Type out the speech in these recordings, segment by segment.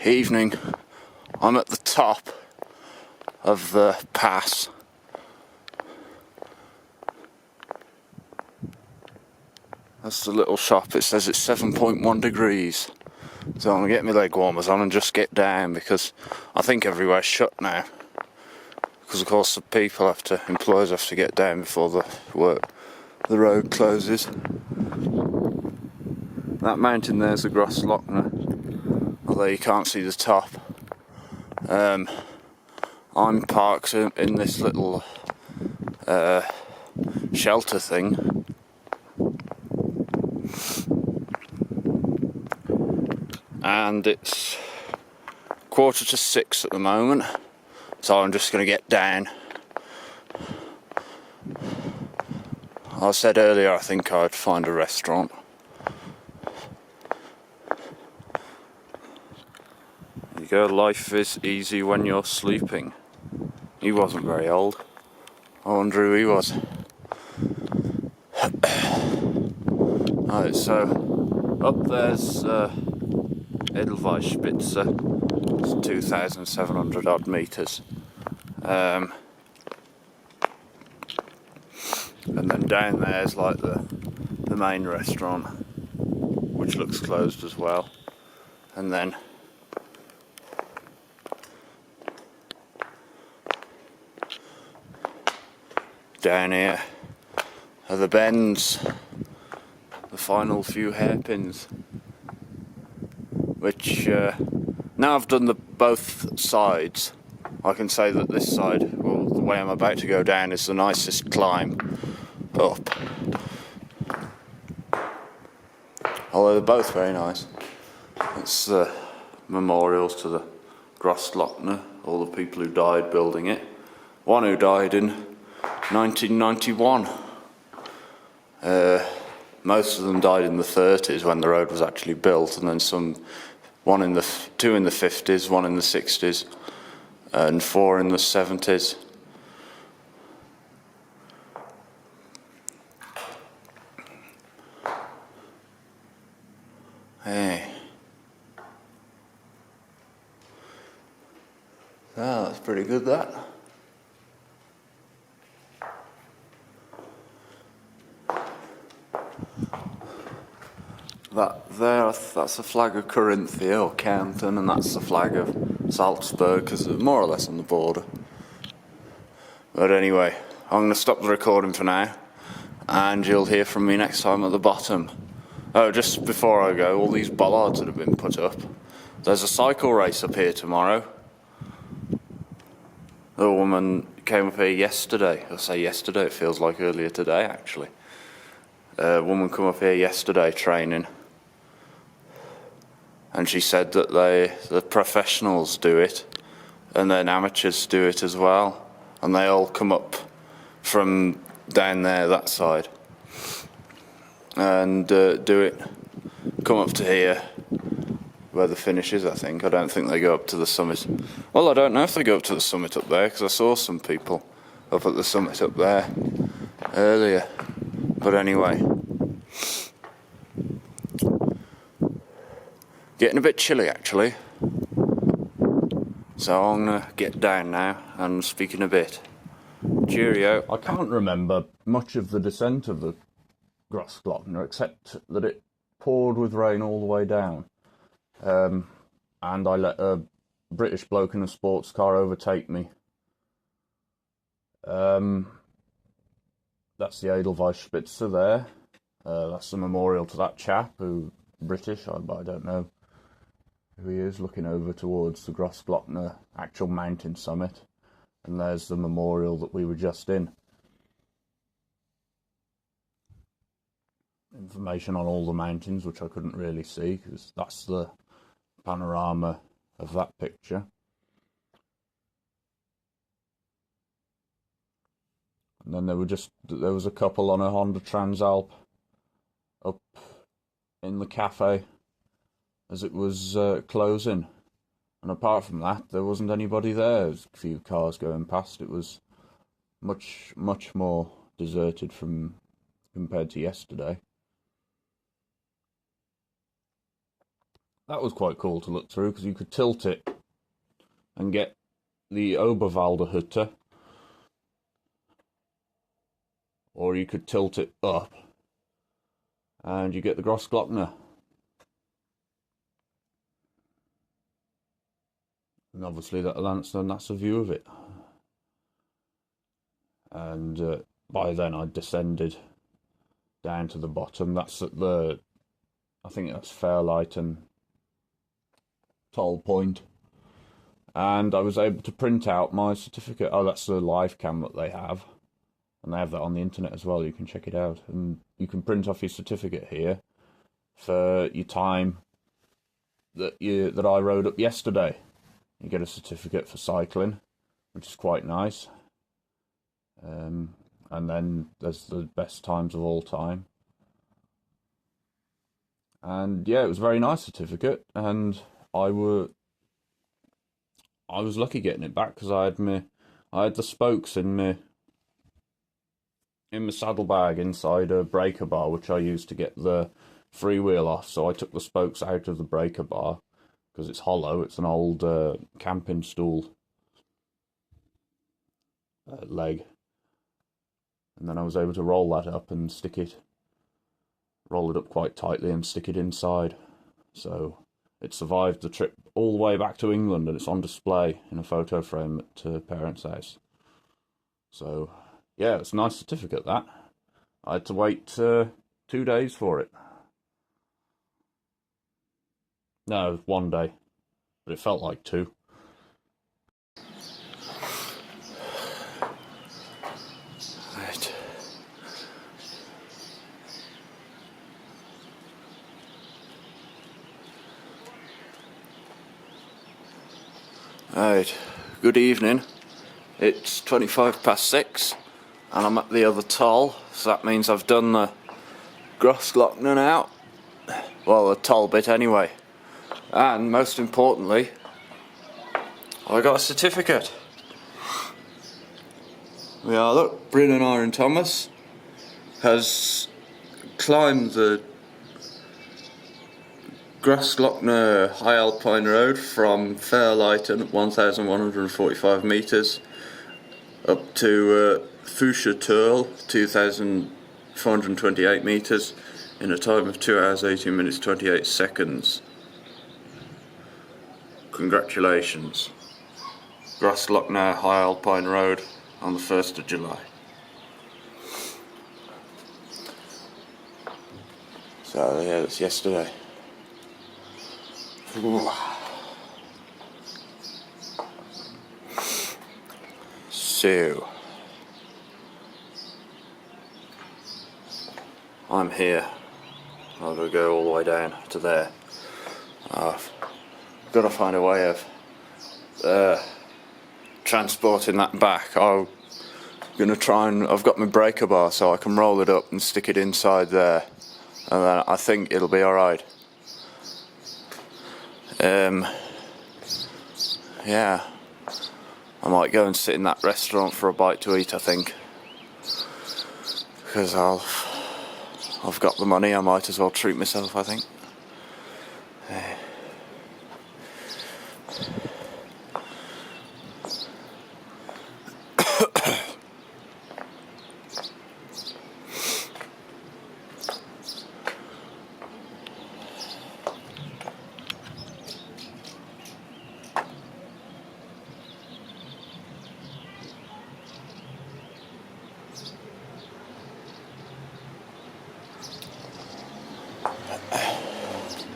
evening. I'm at the top of the pass. That's the little shop. It says it's 7.1 degrees. So I'm going to get my leg warmers on and just get down, because I think everywhere's shut now. Because of course employers have to get down before the road closes. That mountain there's the Grossglockner, although you can't see the top. I'm parked in this little shelter thing. And it's 5:45 at the moment, so I'm just going to get down. I said earlier I think I'd find a restaurant. There you go, life is easy when you're sleeping. He wasn't very old. I wonder who he was. Right, so up there's Edelweiss-Spitze. It's 2,700 odd metres. And then down there's like the main restaurant, which looks closed as well. And then down here are the bends, the final few hairpins, which now I've done both sides, I can say that this side, well, the way I'm about to go down, is the nicest climb up. Although they're both very nice. It's the memorials to the Grossglockner, all the people who died building it. One who died in 1991. Most of them died in the 30s when the road was actually built, and then two in the 50s, one in the 60s, and 4 in the 70s. Hey. Oh, that's pretty good, that. That's the flag of Carinthia or Canton, and that's the flag of Salzburg, because they're more or less on the border. But anyway, I'm going to stop the recording for now, and you'll hear from me next time at the bottom. Oh, just before I go, all these bollards that have been put up. There's a cycle race up here tomorrow. The woman came up here yesterday. I say yesterday, it feels like earlier today actually. A woman come up here yesterday training, and she said that the professionals do it, and then amateurs do it as well, and they all come up from down there, that side, and do it, come up to here, where the finish is, I think. I don't think they go up to the summit. Well, I don't know if they go up to the summit up there, because I saw some people up at the summit up there earlier. But anyway, getting a bit chilly actually, so I'm gonna get down now and speak in a bit. Cheerio. I can't remember much of the descent of the Grossglockner, except that it poured with rain all the way down, and I let a British bloke in a sports car overtake me. That's the Edelweiss-Spitze there. That's the memorial to that chap who, British, I don't know who he is, looking over towards the Grossglockner actual mountain summit. And there's the memorial that we were just in. Information on all the mountains, which I couldn't really see, because that's the panorama of that picture. And then there was a couple on a Honda Transalp up in the cafe as it was closing. And apart from that, there wasn't anybody there. There was a few cars going past. It was much, much more deserted compared to yesterday. that was quite cool to look through because you could tilt it and get the Oberwalder, or you could tilt it up and you get the Grossglockner. And obviously that's a view of it. And by then I descended down to the bottom. That's at I think that's Fairlight and Toll Point. And I was able to print out my certificate. Oh, that's the live cam that they have. And they have that on the internet as well. You can check it out. And you can print off your certificate here for your time that I rode up yesterday. You get a certificate for cycling, which is quite nice. And then there's the best times of all time. And yeah, it was a very nice certificate, and I was lucky getting it back because I had the spokes in my saddlebag inside a breaker bar, which I used to get the freewheel off. So I took the spokes out of the breaker bar because it's hollow. It's an old camping stool leg, and then I was able to roll that up and roll it up quite tightly and stick it inside. So it survived the trip all the way back to England, and it's on display in a photo frame at parents' house. So yeah, it's a nice certificate, that. I had to wait 2 days for it. No, 1 day, but it felt like 2. Right. Right, good evening. It's 6:25, and I'm at the other toll, so that means I've done the Grossglockner now. Well, the toll bit anyway. And most importantly, I got a certificate. Yeah, look, Brennan Iron Thomas has climbed the Grossglockner High Alpine Road from Fairlighton at 1,145 metres up to Fuscherturl, 2,428 metres, in a time of 2 hours 18 minutes 28 seconds. Congratulations. Grossglockner High Alpine Road on the 1st of July. So yeah, that's yesterday. Ooh. So I'm here. I'm gonna go all the way down to there. I've got to find a way of transporting that back. I'm gonna try and I've got my breaker bar so I can roll it up and stick it inside there, and then I think it'll be alright. Yeah, I might go and sit in that restaurant for a bite to eat, I think, because I've got the money. I might as well treat myself, I think.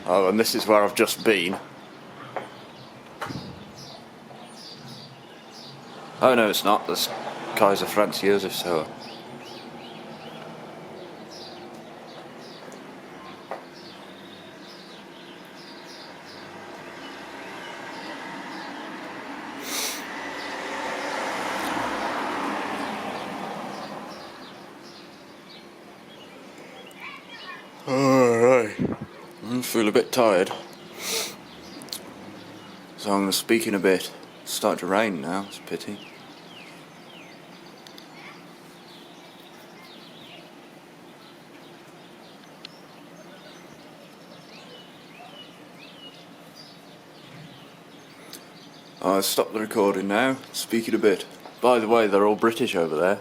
Oh, and this is where I've just been. Oh no, it's not. This Kaiser Franz Josef so. Alright. I feel a bit tired, so I'm going to speak in a bit. It's starting to rain now, it's a pity. I'll stop the recording now, speak it a bit. By the way, they're all British over there.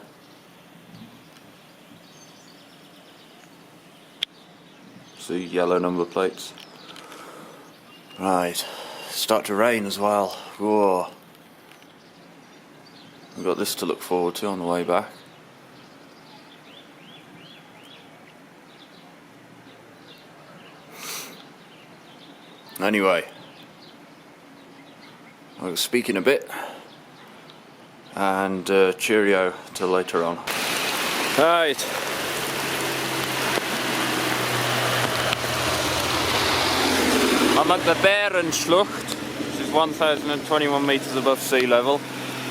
See yellow number plates. Right, start to rain as well. Whoa. We've got this to look forward to on the way back. Anyway, I'll speak in a bit, and cheerio till later on. Right. I'm at the Schlucht, which is 1,021 metres above sea level.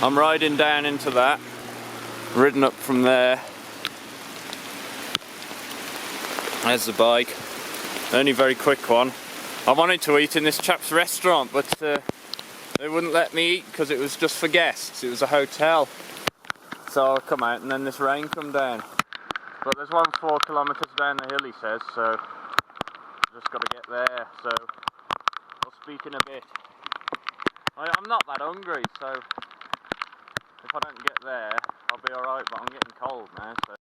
I'm riding down into that, ridden up from there. There's the bike, only a very quick one. I wanted to eat in this chap's restaurant, but they wouldn't let me eat because it was just for guests. It was a hotel. So I'll come out and then this rain come down. But there's 4 kilometres down the hill, he says, so just got to get there. So I'll speak in a bit. I'm not that hungry, so if I don't get there, I'll be alright, but I'm getting cold now, so.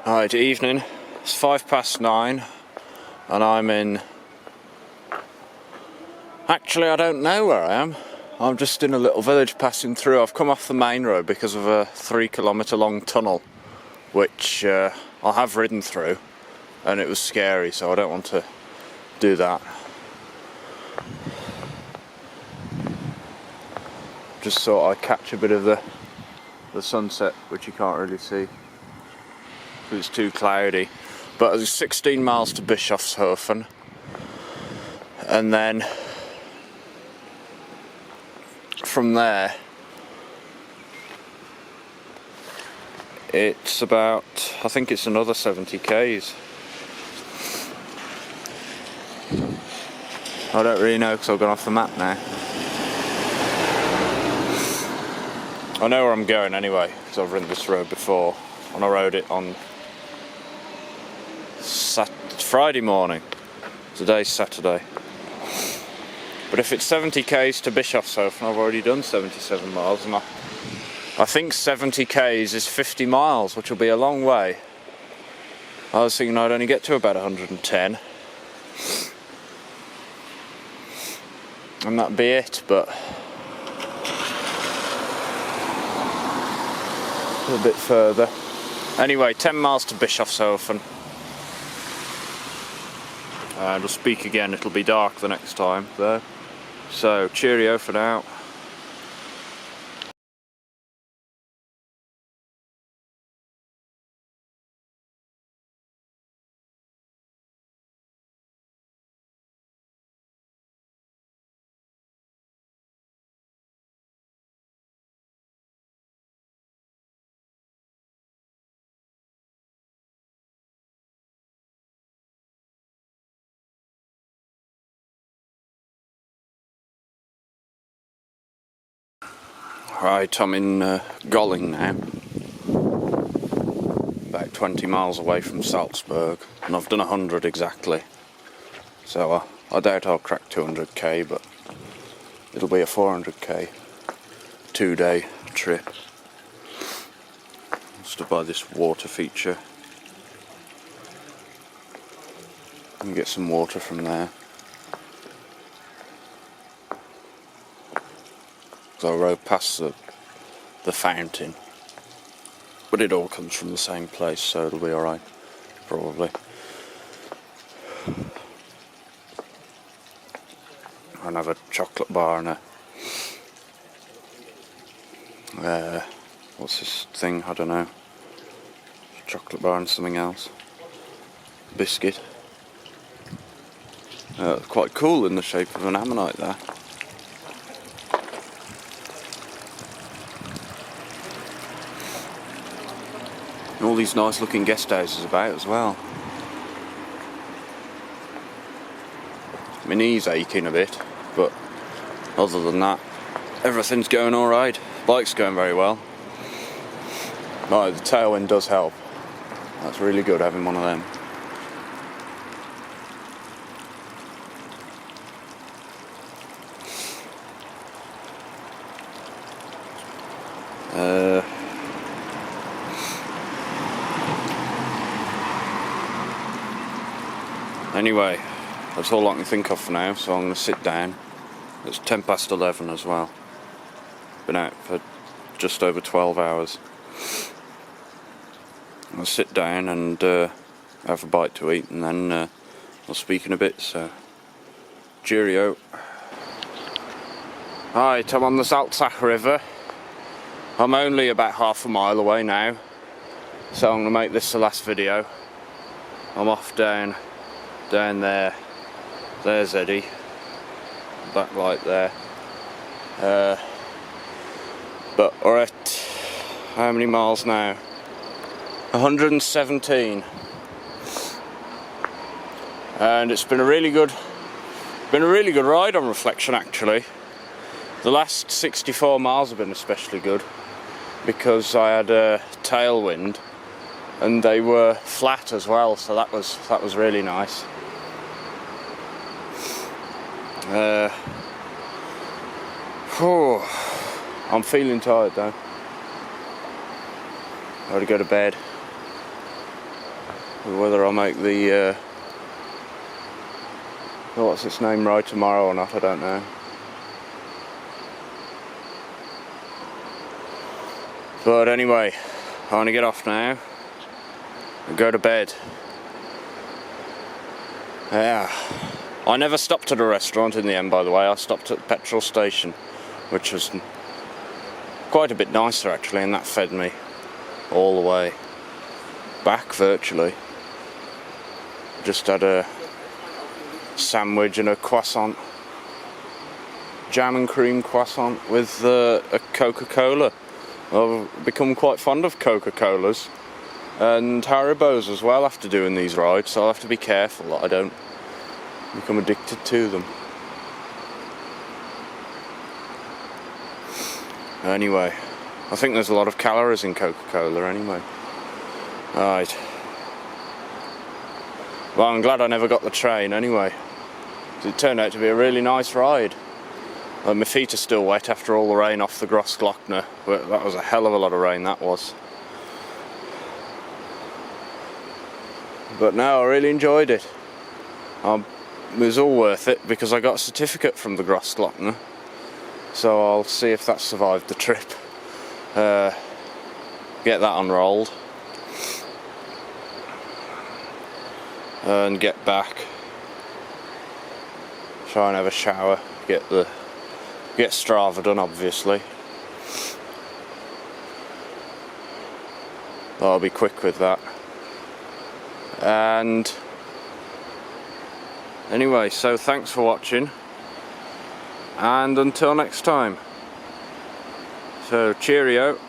Alright, evening. It's 9:05 and I'm in... Actually, I don't know where I am. I'm just in a little village passing through. I've come off the main road because of a 3 kilometre long tunnel, which I have ridden through, and it was scary, so I don't want to do that. Just thought I'd catch a bit of the sunset, which you can't really see. It's too cloudy. But it's 16 miles to Bischofshofen, and then from there it's about, I think it's another 70 k's. I don't really know because I've gone off the map now. I know where I'm going anyway because I've ridden this road before, and I rode it on Friday morning. Today's Saturday. But if it's 70 k's to Bischofshofen, I've already done 77 miles, and I think 70 k's is 50 miles, which will be a long way. I was thinking I'd only get to about 110. And that'd be it, but a bit further. Anyway, 10 miles to Bischofshofen. And we'll speak again, it'll be dark the next time though. So, cheerio for now. Right, I'm in Golling now, about 20 miles away from Salzburg, and I've done 100 exactly, so I doubt I'll crack 200k, but it'll be a 400k 2-day trip. Stood by this water feature and get some water from there. So I rode past the fountain, but it all comes from the same place, so it'll be alright, probably. And have a chocolate bar and a what's this thing? I don't know. Chocolate bar and something else. Biscuit. Quite cool in the shape of an ammonite there. And all these nice looking guest houses about as well. My knee's aching a bit, but other than that, everything's going alright. Bike's going very well. No, the tailwind does help. That's really good having one of them. Anyway, that's all I can think of for now, so I'm going to sit down. It's 11:10 as well. Been out for just over 12 hours. I'll sit down and have a bite to eat, and then I'll speak in a bit, so cheerio. Right, I'm on the Salzburg River. I'm only about half a mile away now, so I'm going to make this the last video. I'm off down there. There's Eddie, back light there. But we're at how many miles now? 117, and it's been a really good ride on reflection. Actually, the last 64 miles have been especially good because I had a tailwind and they were flat as well, so that was really nice. I'm feeling tired though. I gotta go to bed. Whether I'll make the what's its name ride tomorrow or not, I don't know. But anyway, I want to get off now and go to bed. Yeah, I never stopped at a restaurant in the end, by the way. I stopped at the petrol station, which was quite a bit nicer actually, and that fed me all the way back virtually. Just had a sandwich and a croissant, jam and cream croissant with a Coca-Cola. I've become quite fond of Coca-Colas and Haribos as well after doing these rides, so I'll have to be careful that I don't become addicted to them. Anyway, I think there's a lot of calories in Coca-Cola anyway. Right. Well, I'm glad I never got the train anyway. It turned out to be a really nice ride. My feet are still wet after all the rain off the Grossglockner. That was a hell of a lot of rain, that was. But no, I really enjoyed it. It was all worth it because I got a certificate from the Grossglockner. So I'll see if that survived the trip. Get that unrolled. And get back. Try and have a shower. Get Strava done, obviously. I'll be quick with that. And anyway, so thanks for watching, and until next time. So cheerio.